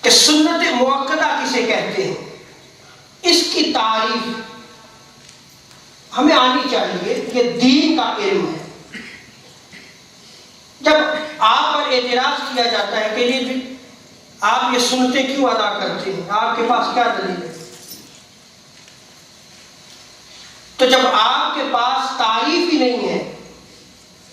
کہ سنت مؤکدہ کسے کہتے ہیں، اس کی تعریف ہمیں آنی چاہیے. یہ دین کا علم ہے. جب آپ پر اعتراض کیا جاتا ہے کہ یہ آپ یہ سنتیں کیوں ادا کرتے ہیں، آپ کے پاس کیا دلیل ہے، تو جب آپ کے پاس تعریف ہی نہیں ہے،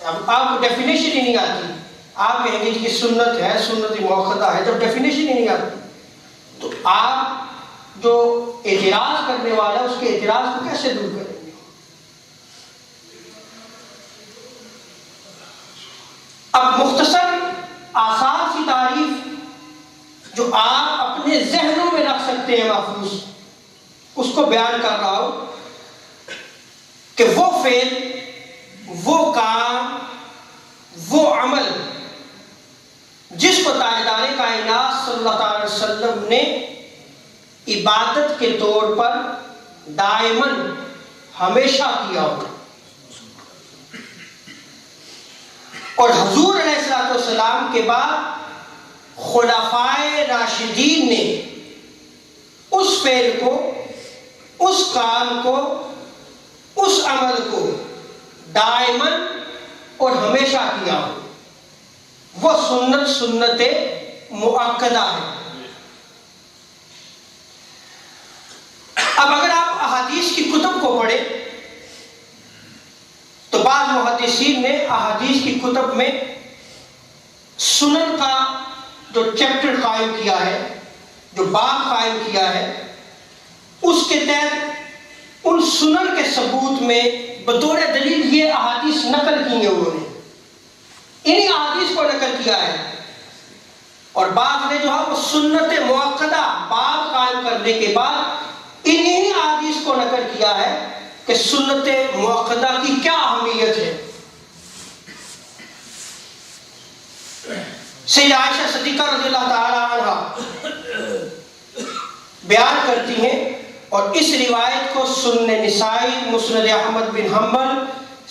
آپ کو ڈیفینیشن ہی نہیں آتی، آپ کہیں گے کہ سنت ہے، سنت مؤکدہ ہے، جب ڈیفینیشن ہی نہیں آتی تو آپ جو اعتراض کرنے والا ہے اس کے اعتراض کو کیسے دور کریں گے؟ اب مختصر آسان سی تعریف جو آپ اپنے ذہنوں میں رکھ سکتے ہیں محفوظ، اس کو بیان کر رہا ہوں کہ وہ فعل، وہ کام، وہ عمل جس کو تاجدار کائنات صلی اللہ علیہ وسلم نے عبادت کے طور پر دائماً ہمیشہ کیا ہو، اور حضور علیہ السلام کے بعد خلفائے راشدین نے اس فعل کو، اس کام کو، اس عمل کو دائماً اور ہمیشہ کیا ہو، وہ سنت مؤکدہ ہے. اب اگر آپ احادیث کی کتب کو پڑھیں تو بعض محدثین نے احادیث کی کتب میں سنن کا جو چیپٹر قائم کیا ہے، جو باب قائم کیا ہے، اس کے تحت ان سنن کے ثبوت میں بطور دلیل یہ احادیث نقل کی ہیں، انہوں نے انہی احادیث کو نقل کیا ہے. اور بعض نے جو ہے وہ سنت مؤکدہ باب قائم کرنے کے بعد انہی احادیث کو نقل کیا ہے کہ سنت مؤکدہ کی کیا اہمیت ہے. سیدہ عائشہ صدیقہ رضی اللہ تعالی عنہ بیان کرتی ہیں، اور اس روایت کو سنن نسائی، مسند احمد بن حنبل،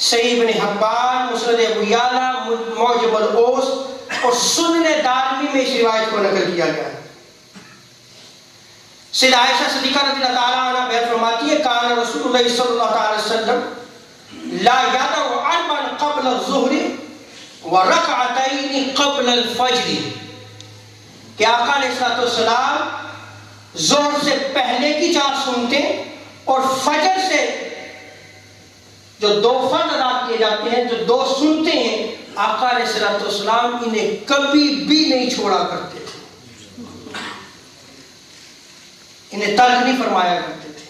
صحیح ابن حبان، مسند ابو یعلا، معجم الاوسط اور سنن دارمی میں اس روایت کو نقل کیا گیا ہے. سیدہ عائشہ صدیقہ رضی اللہ تعالی عنہ بیان فرماتی ہے، کان رسول اللہ صلی اللہ علیہ وسلم لا یدع اربعا قبل الظہر ورکعتین قبل الفجر، کہ آقا علیہ السلام ظہر سے پہلے کی 4 سنتیں اور فجر سے جو 2 فرض ادا کیے جاتے ہیں، جو 2 سنتیں ہیں، آقا علیہ السلام انہیں کبھی بھی نہیں چھوڑا کرتے تھے، انہیں ترک نہیں فرمایا کرتے تھے.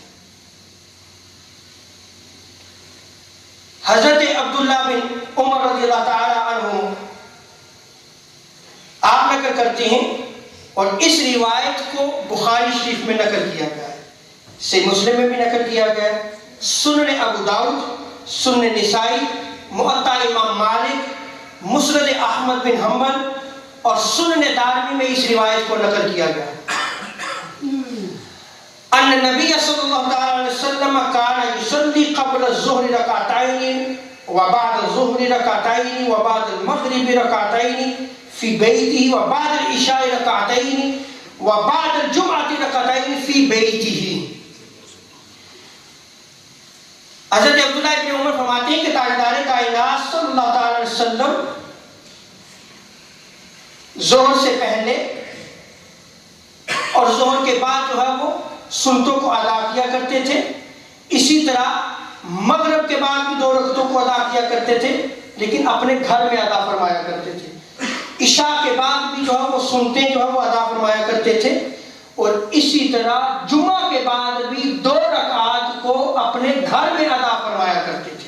حضرت عبداللہ بن عمر رضی اللہ تعالی عنہ آپ نقل کرتے ہیں، اور اس روایت کو بخاری شریف میں نقل کیا گیا ہے، صحیح مسلم میں بھی نقل کیا گیا ہے، سنن ابو داؤد، سنن نسائی، موطا امام مالک، مسند احمد بن حنبل اور سنن دارمی میں اس روایت کو نقل کیا گیا ہے. ان نبی صلی اللہ علیہ وسلم کان یصلی قبل الظہر رکعتین وبعد الظہر رکعتین وبعد المغرب رکعتین فی بیتہ وبعد العشاء رکعتین وبعد الجمعہ رکعتین فی بیتہ. حضرت عبداللہ ابن عمر فرماتے ہیں کہ تاجدار کائنات صلی اللہ علیہ وسلم ظہر سے پہلے اور ظہر کے بعد جو ہے وہ سنتوں کو ادا کیا کرتے تھے. اسی طرح مغرب کے بعد بھی 2 رکعتوں کو ادا کیا کرتے تھے، لیکن اپنے گھر میں ادا فرمایا کرتے تھے. عشاء کے بعد بھی جو ہے وہ سنتیں جو ہے وہ ادا فرمایا کرتے تھے، اور اسی طرح جمعہ کے بعد بھی 2 رکعات کو اپنے گھر میں ادا فرمایا کرتے تھے.